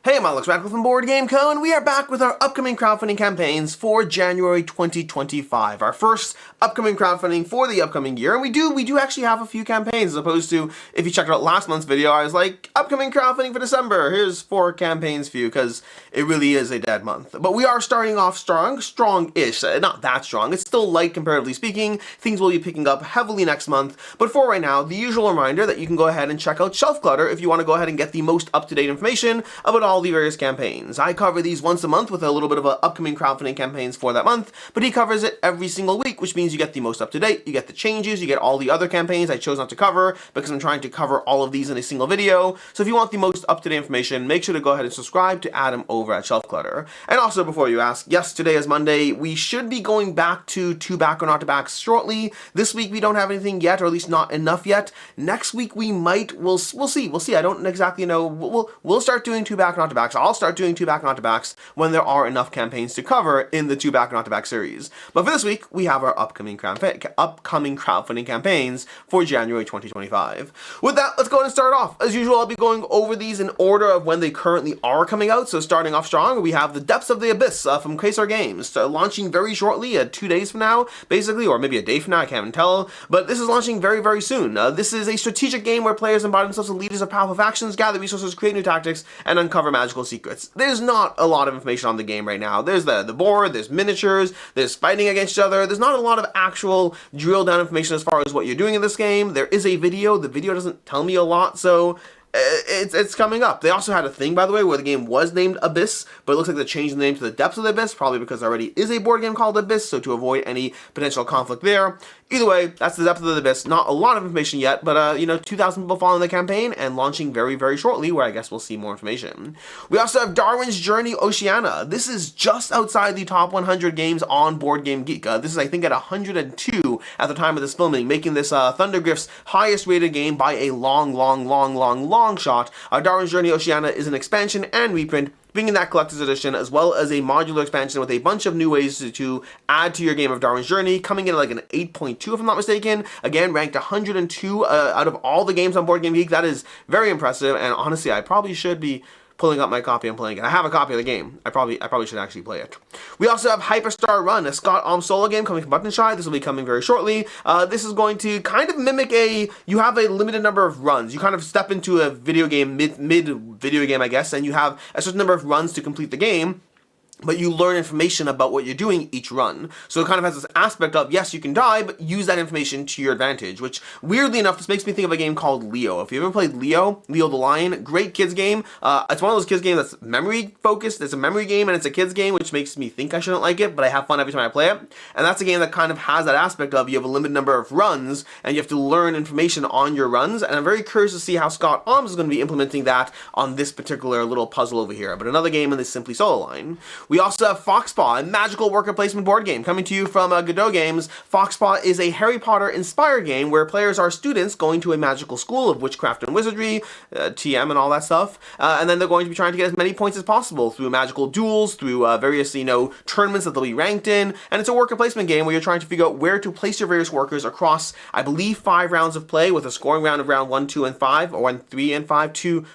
Hey, I'm Alex Radcliffe from Board Game Co., and we are back with our upcoming crowdfunding campaigns for January 2025. Our first upcoming crowdfunding for the upcoming year, and we do actually have a few campaigns, as opposed to, if you checked out last month's video, I was like, upcoming crowdfunding for December, here's 4 campaigns for you, because it really is a dead month. But we are starting off strong-ish, not that strong, it's still light comparatively speaking, things will be picking up heavily next month, but for right now, the usual reminder that you can go ahead and check out Shelf Clutter if you want to go ahead and get the most up-to-date information about all the various campaigns. I cover these once a month with a little bit of upcoming crowdfunding campaigns for that month, but he covers it every single week, which means you get the most up-to-date, you get the changes, you get all the other campaigns I chose not to cover because I'm trying to cover all of these in a single video. So if you want the most up-to-date information, make sure to go ahead and subscribe to Adam over at Shelf Clutter. And also, before you ask, yes, today is Monday. We should be going back to 2 back or not to backs shortly. This week we don't have anything yet, or at least not enough yet. Next week we might. We'll see. I don't exactly know. We'll start doing 2 back or not to backs. I'll start doing 2 back or not to backs when there are enough campaigns to cover in the 2 back or not to back series. But for this week, we have our upcoming crowdfunding campaigns for January 2025. With that, let's go ahead and start off. As usual, I'll be going over these in order of when they currently are coming out. So starting off strong, we have The Depths of the Abyss from Quasar Games, launching very shortly, 2 days from now, basically, or maybe a day from now, I can't even tell. But this is launching very, very soon. This is a strategic game where players embody themselves as leaders of powerful factions, gather resources, create new tactics, and uncover magical secrets. There's not a lot of information on the game right now. There's the board, there's miniatures, there's fighting against each other. There's not a lot of actual drill down information as far as what you're doing in this game. There is a video. The video doesn't tell me a lot, so it's coming up. They also had a thing, by the way, where the game was named Abyss, but it looks like they changed the name to The Depths of the Abyss, probably because there already is a board game called Abyss, so to avoid any potential conflict there. Either way, that's The Depths of the Abyss. Not a lot of information yet, but 2,000 people following the campaign and launching very, very shortly, where I guess we'll see more information. We also have Darwin's Journey Oceania. This is just outside the top 100 games on Board Game Geek. This is, I think, at 102 at the time of this filming, making this Thundergriff's highest rated game by a long shot. Darwin's Journey Oceania is an expansion and reprint, bringing that collector's edition, as well as a modular expansion with a bunch of new ways to add to your game of Darwin's Journey, coming in at like an 8.2 if I'm not mistaken. Again, ranked 102 out of all the games on Board Game Geek. That is very impressive, and honestly, I probably should be pulling up my copy and playing it. I have a copy of the game. I probably should actually play it. We also have Hyperstar Run, a Scott Alm solo game coming from Buttonshy. This will be coming very shortly. This is going to kind of mimic you have a limited number of runs. You kind of step into a video game, mid video game, I guess, and you have a certain number of runs to complete the game. But you learn information about what you're doing each run. So it kind of has this aspect of, yes, you can die, but use that information to your advantage, which, weirdly enough, this makes me think of a game called Leo. If you've ever played Leo the Lion, great kids game. It's one of those kids games that's memory-focused. It's a memory game, and it's a kids game, which makes me think I shouldn't like it, but I have fun every time I play it. And that's a game that kind of has that aspect of, you have a limited number of runs, and you have to learn information on your runs, and I'm very curious to see how Scott Alms is going to be implementing that on this particular little puzzle over here. But another game in this Simply Solo line. We also have Foxpaw, a magical worker placement board game coming to you from Godot Games. Foxpaw is a Harry Potter-inspired game where players are students going to a magical school of witchcraft and wizardry, TM and all that stuff, and then they're going to be trying to get as many points as possible through magical duels, through various, tournaments that they'll be ranked in, and it's a worker placement game where you're trying to figure out where to place your various workers across, I believe, 5 rounds of play, with a scoring round of round 1, 2, and 5, or 1, 3, and 5, 2,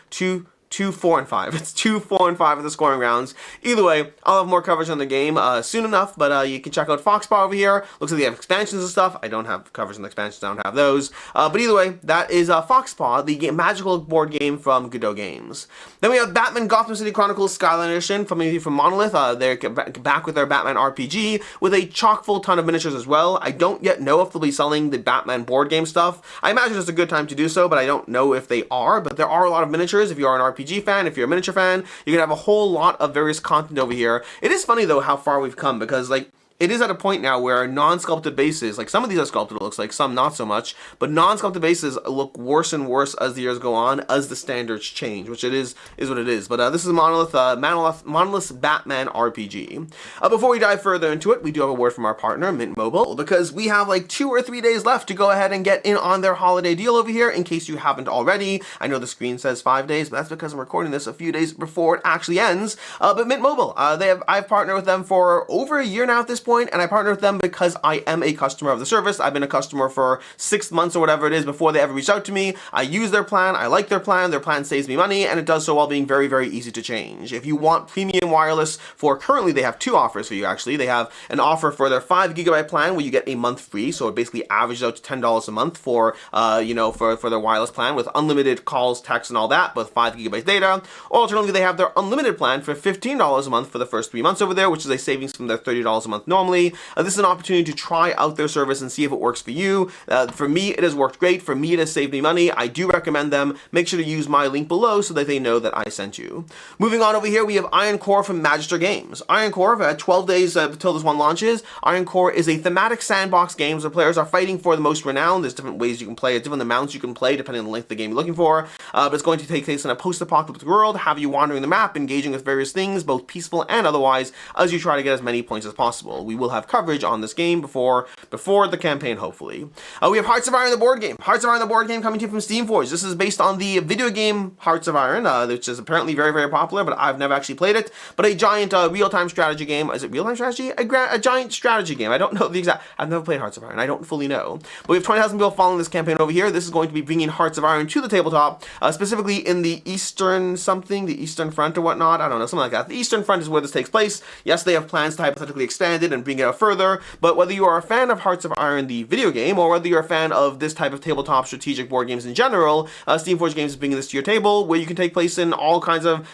4, and 5. It's 2, 4, and 5 of the scoring rounds. Either way, I'll have more coverage on the game soon enough, but you can check out Foxpaw over here. Looks like they have expansions and stuff. I don't have coverage on the expansions. I don't have those. But either way, that is Foxpaw, the magical board game from Godot Games. Then we have Batman Gotham City Chronicles Skyline Edition from Monolith. They're back with their Batman RPG with a chock-full ton of miniatures as well. I don't yet know if they'll be selling the Batman board game stuff. I imagine it's a good time to do so, but I don't know if they are. But there are a lot of miniatures. If you are an RPG fan, if you're a miniature fan, you're gonna have a whole lot of various content over here. It is funny though how far we've come, because it is at a point now where non-sculpted bases, some of these are sculpted, it looks like, some not so much, but non-sculpted bases look worse and worse as the years go on, as the standards change, which is what it is. But this is Monolith's Batman RPG. Before we dive further into it, we do have a word from our partner, Mint Mobile, because we have 2 or 3 days left to go ahead and get in on their holiday deal over here, in case you haven't already. I know the screen says 5 days, but that's because I'm recording this a few days before it actually ends. But Mint Mobile, I've partnered with them for over a year now at this point, and I partner with them because I am a customer of the service. I've been a customer for 6 months or whatever it is before they ever reached out to me. I use their plan, I like their plan saves me money, and it does so while being very, very easy to change. If you want premium wireless currently they have 2 offers for you actually. They have an offer for their 5GB plan where you get a month free, so it basically averages out to $10 a month for for their wireless plan with unlimited calls, texts, and all that, but 5GB data. Or alternatively, they have their unlimited plan for $15 a month for the first 3 months over there, which is a savings from their $30 a month normally. This is an opportunity to try out their service and see if it works for you. For me, it has worked great. For me, it has saved me money. I do recommend them. Make sure to use my link below so that they know that I sent you. Moving on over here, we have Iron Core from Magister Games. Iron Core, 12 days until this one launches. Iron Core is a thematic sandbox game where players are fighting for the most renown. There's different ways you can play it, different amounts you can play depending on the length of the game you're looking for. But it's going to take place in a post-apocalyptic world, have you wandering the map, engaging with various things, both peaceful and otherwise, as you try to get as many points as possible. We will have coverage on this game before the campaign, hopefully. We have Hearts of Iron, the board game. Hearts of Iron, the board game, coming to you from Steamforge. This is based on the video game Hearts of Iron, which is apparently very, very popular, but I've never actually played it. But a giant real-time strategy game. Is it real-time strategy? A giant strategy game. I don't know the exact... I've never played Hearts of Iron. I don't fully know. But we have 20,000 people following this campaign over here. This is going to be bringing Hearts of Iron to the tabletop, specifically in the Eastern Front or whatnot. I don't know, something like that. The Eastern Front is where this takes place. Yes, they have plans to hypothetically expand it and bring it out further, but whether you are a fan of Hearts of Iron, the video game, or whether you're a fan of this type of tabletop strategic board games in general, Steamforge Games is bringing this to your table, where you can take place in all kinds of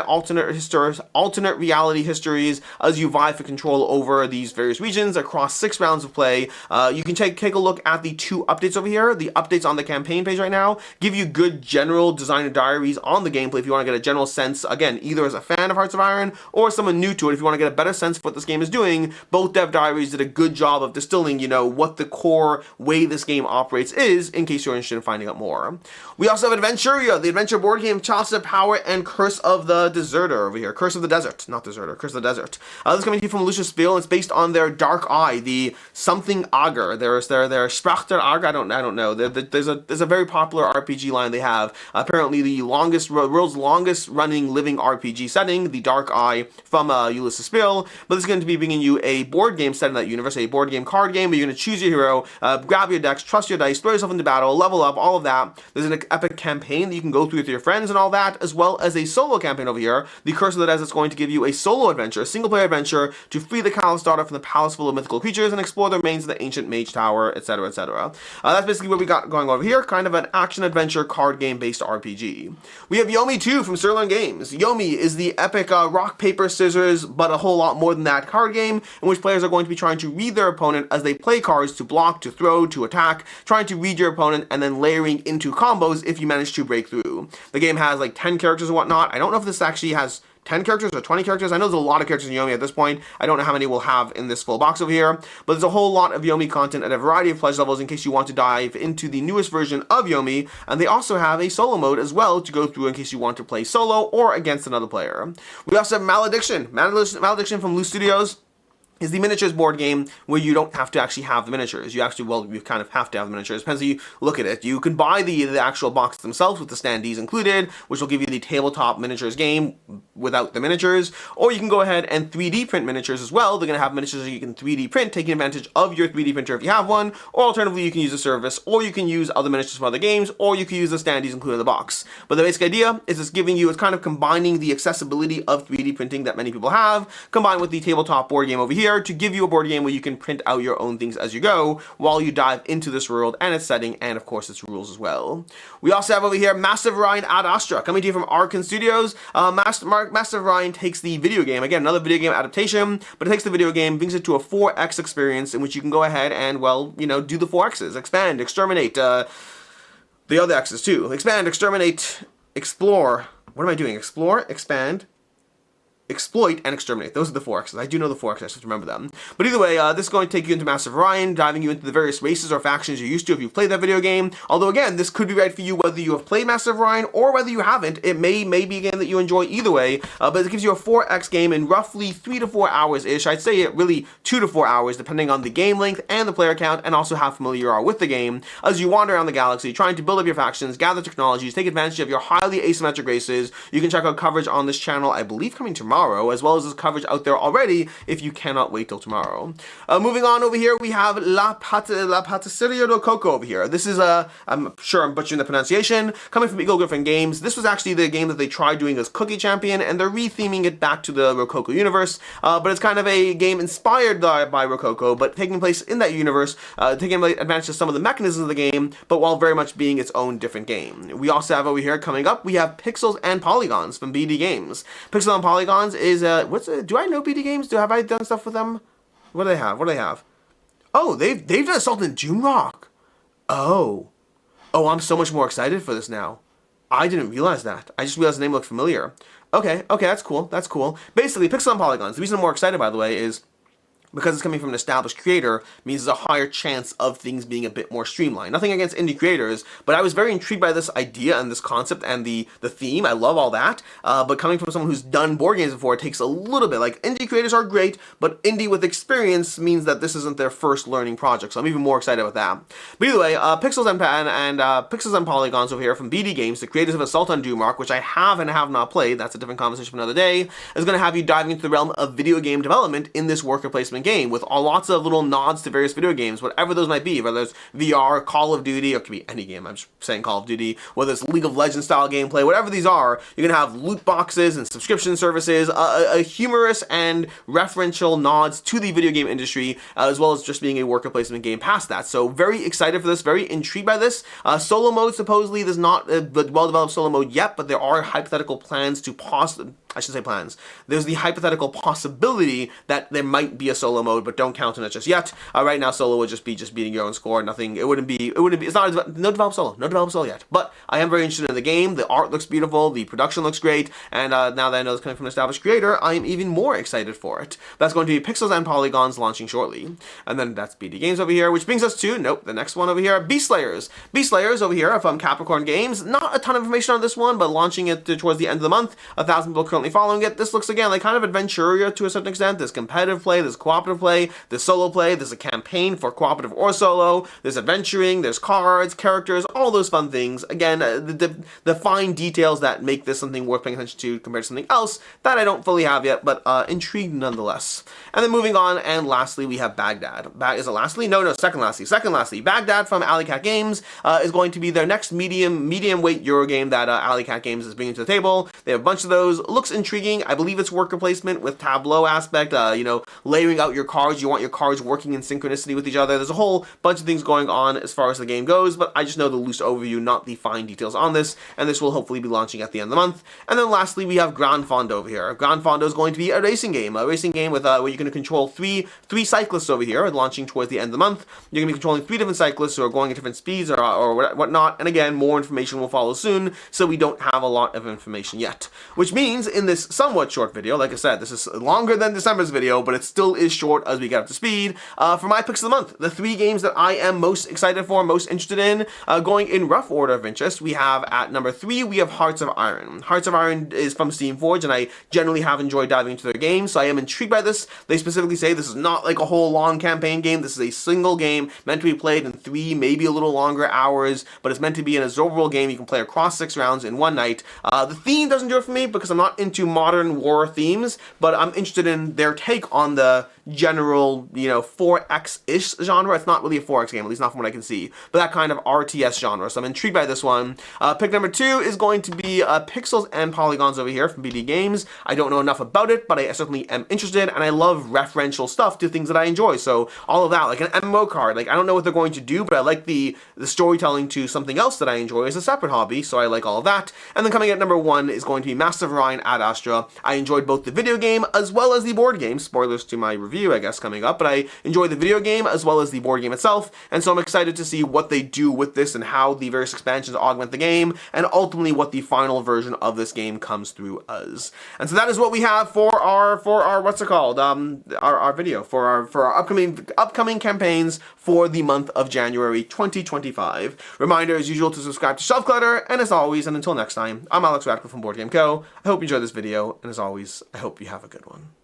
alternate reality histories as you vie for control over these various regions across 6 rounds of play. You can take a look at the 2 updates over here. The updates on the campaign page right now give you good general designer diaries on the gameplay if you want to get a general sense, again, either as a fan of Hearts of Iron or someone new to it, if you want to get a better sense of what this game is doing. Both dev diaries did a good job of distilling, what the core way this game operates is, in case you're interested in finding out more. We also have Aventuria, the adventure board game, Chalice of Power and Curse of the Deserter over here. Curse of the Desert, not Deserter, Curse of the Desert. This is coming to you from Lucius Spiel. It's based on their Dark Eye, the something Auger. Their Sprachter Auger, I don't know. There's a very popular RPG line they have. Apparently the world's longest running living RPG setting, the Dark Eye from Ulysses Spill. But this is going to be bringing you a board game set in that universe, a board game card game where you're going to choose your hero, grab your decks, trust your dice, throw yourself into battle, level up, all of that. There's an epic campaign that you can go through with your friends and all that, as well as a solo campaign over here. The Curse of the Desert is going to give you a solo adventure, a single-player adventure to free the Callous Daughter from the palace full of mythical creatures and explore the remains of the ancient mage tower, etc., etc. That's basically what we got going over here, kind of an action-adventure card game-based RPG. We have Yomi 2 from Sirloin Games. Yomi is the epic rock, paper, scissors, but a whole lot more than that card game, in which players are going to be trying to read their opponent as they play cards to block, to throw, to attack, trying to read your opponent and then layering into combos if you manage to break through. The game has like 10 characters and whatnot. I don't know if this actually has 10 characters or 20 characters. I know there's a lot of characters in Yomi at this point. I don't know how many we'll have in this full box over here, but there's a whole lot of Yomi content at a variety of pledge levels in case you want to dive into the newest version of Yomi, and they also have a solo mode as well to go through in case you want to play solo or against another player. We also have Malediction. Malediction from Loose Studios is the miniatures board game where you don't have to actually have the miniatures. You kind of have to have the miniatures. Depends how you look at it. You can buy the actual box themselves with the standees included, which will give you the tabletop miniatures game without the miniatures, or you can go ahead and 3D print miniatures as well. They're going to have miniatures that you can 3D print, taking advantage of your 3D printer if you have one, or alternatively you can use a service, or you can use other miniatures from other games, or you can use the standees included in the box. But the basic idea is it's kind of combining the accessibility of 3D printing that many people have, combined with the tabletop board game over here, to give you a board game where you can print out your own things as you go while you dive into this world and its setting and of course its rules as well. We also have over here Massive Ryan Ad Astra, coming to you from Arkan Studios. Massive Ryan takes the video game, again another video game adaptation, but it takes the video game, brings it to a 4X experience in which you can go ahead and, well, do the 4Xs, expand, exterminate, the other X's too. Expand, exterminate, explore. What am I doing? Explore, expand, exploit, and exterminate. Those are the 4Xs. I do know the 4Xs, I just have to remember them. But either way, this is going to take you into Massive Ryan, diving you into the various races or factions you're used to if you've played that video game. Although again, this could be right for you whether you have played Massive Ryan or whether you haven't. It may be a game that you enjoy either way, but it gives you a 4X game in roughly 3 to 4 hours-ish. I'd say it really 2 to 4 hours, depending on the game length and the player count, and also how familiar you are with the game, as you wander around the galaxy, trying to build up your factions, gather technologies, take advantage of your highly asymmetric races. You can check out coverage on this channel, I believe coming tomorrow, tomorrow, as well as there's coverage out there already if you cannot wait till tomorrow. Moving on over here, we have La Pâtisserie Rococo over here. This is I'm sure I'm butchering the pronunciation, coming from Eagle Griffin Games. This was actually the game that they tried doing as Cookie Champion, and they're retheming it back to the Rococo universe, but it's kind of a game inspired by Rococo, but taking place in that universe, taking advantage of some of the mechanisms of the game, but while very much being its own different game. We also have over here, coming up, we have Pixels and Polygons from BD Games. Pixels and Polygons is, do I know BD Games? Have I done stuff with them? What do they have? Oh, they've done Assault in Doomrock. Oh, I'm so much more excited for this now. I didn't realize that. I just realized the name looked familiar. Okay, that's cool. Basically, Pixels and Polygons, the reason I'm more excited, by the way, is because it's coming from an established creator, means there's a higher chance of things being a bit more streamlined. Nothing against indie creators, but I was very intrigued by this idea and this concept and the theme. I love all that, but coming from someone who's done board games before, it takes a little bit. Like, indie creators are great, but indie with experience means that this isn't their first learning project, so I'm even more excited about that. But either way, Pixels and Polygons over here from BD Games, the creators of Assault on Doomrock, which I have and have not played, that's a different conversation for another day, is going to have you diving into the realm of video game development in this worker placement game, with lots of little nods to various video games, whatever those might be, whether it's VR, Call of Duty, or it could be any game, I'm just saying Call of Duty, whether it's League of Legends style gameplay, whatever these are, you're going to have loot boxes and subscription services, a humorous and referential nods to the video game industry, as well as just being a worker placement game past that. So very excited for this, very intrigued by this. Solo mode, supposedly, there's not a well-developed solo mode yet, but there are hypothetical plans to I should say plans. There's the hypothetical possibility that there might be a solo mode, but don't count on it just yet. Right now, solo would just be beating your own score. Nothing. It wouldn't be. It's not. No developed solo yet. But I am very interested in the game. The art looks beautiful. The production looks great. And now that I know it's coming from an established creator, I am even more excited for it. That's going to be Pixels and Polygons launching shortly. And then that's BD Games over here, which brings us to the next one over here, Beast Slayers. Beast Slayers over here from Capricorn Games. Not a ton of information on this one, but launching it towards the end of the month. 1,000 people currently following it. This looks again like kind of Aventuria to a certain extent. There's competitive play, there's cooperative play, there's solo play, there's a campaign for cooperative or solo, there's adventuring, there's cards, characters, all those fun things. Again, the fine details that make this something worth paying attention to compared to something else that I don't fully have yet, but intrigued nonetheless. And then moving on, and lastly, we have Baghdad. Is it lastly? No, second lastly. Baghdad from Alley Cat Games is going to be their next medium weight Euro game that Alley Cat Games is bringing to the table. They have a bunch of those. Looks intriguing. I believe it's worker placement with tableau aspect, layering out your cards. You want your cards working in synchronicity with each other. There's a whole bunch of things going on as far as the game goes, but I just know the loose overview, not the fine details on this, and this will hopefully be launching at the end of the month. And then lastly, we have Granfondo over here. Granfondo is going to be a racing game with where you're going to control three cyclists over here, launching towards the end of the month. You're going to be controlling 3 different cyclists who are going at different speeds or whatnot, and again, more information will follow soon, so we don't have a lot of information yet. Which means, in this somewhat short video, like I said, this is longer than December's video, but it still is short as we get up to speed, for my picks of the month, the 3 games that I am most excited for, most interested in, going in rough order of interest, we have at number 3, we have Hearts of Iron. Hearts of Iron is from Steamforge, and I generally have enjoyed diving into their games, so I am intrigued by this. They specifically say this is not like a whole long campaign game, this is a single game, meant to be played in 3, maybe a little longer hours, but it's meant to be an absorbable game you can play across 6 rounds in one night. The theme doesn't do it for me, because I'm not into modern war themes, but I'm interested in their take on the general, 4X-ish genre. It's not really a 4X game, at least not from what I can see, but that kind of RTS genre, so I'm intrigued by this one. Pick number 2 is going to be Pixels and Polygons over here from BD Games. I don't know enough about it, but I certainly am interested, and I love referential stuff to things that I enjoy, so all of that, like an MMO card, I don't know what they're going to do, but I like the storytelling to something else that I enjoy as a separate hobby, so I like all of that. And then coming at number 1 is going to be Master of Orion at Astra. I enjoyed both the video game as well as the board game. Spoilers to my review, I guess, coming up, but I enjoyed the video game as well as the board game itself, and so I'm excited to see what they do with this and how the various expansions augment the game, and ultimately what the final version of this game comes through as. And so that is what we have for our what's it called? Our video for our upcoming campaigns for the month of January 2025. Reminder as usual to subscribe to Shelf Clutter, and as always, and until next time, I'm Alex Radcliffe from Board Game Co. I hope you enjoyed this video, and as always, I hope you have a good one.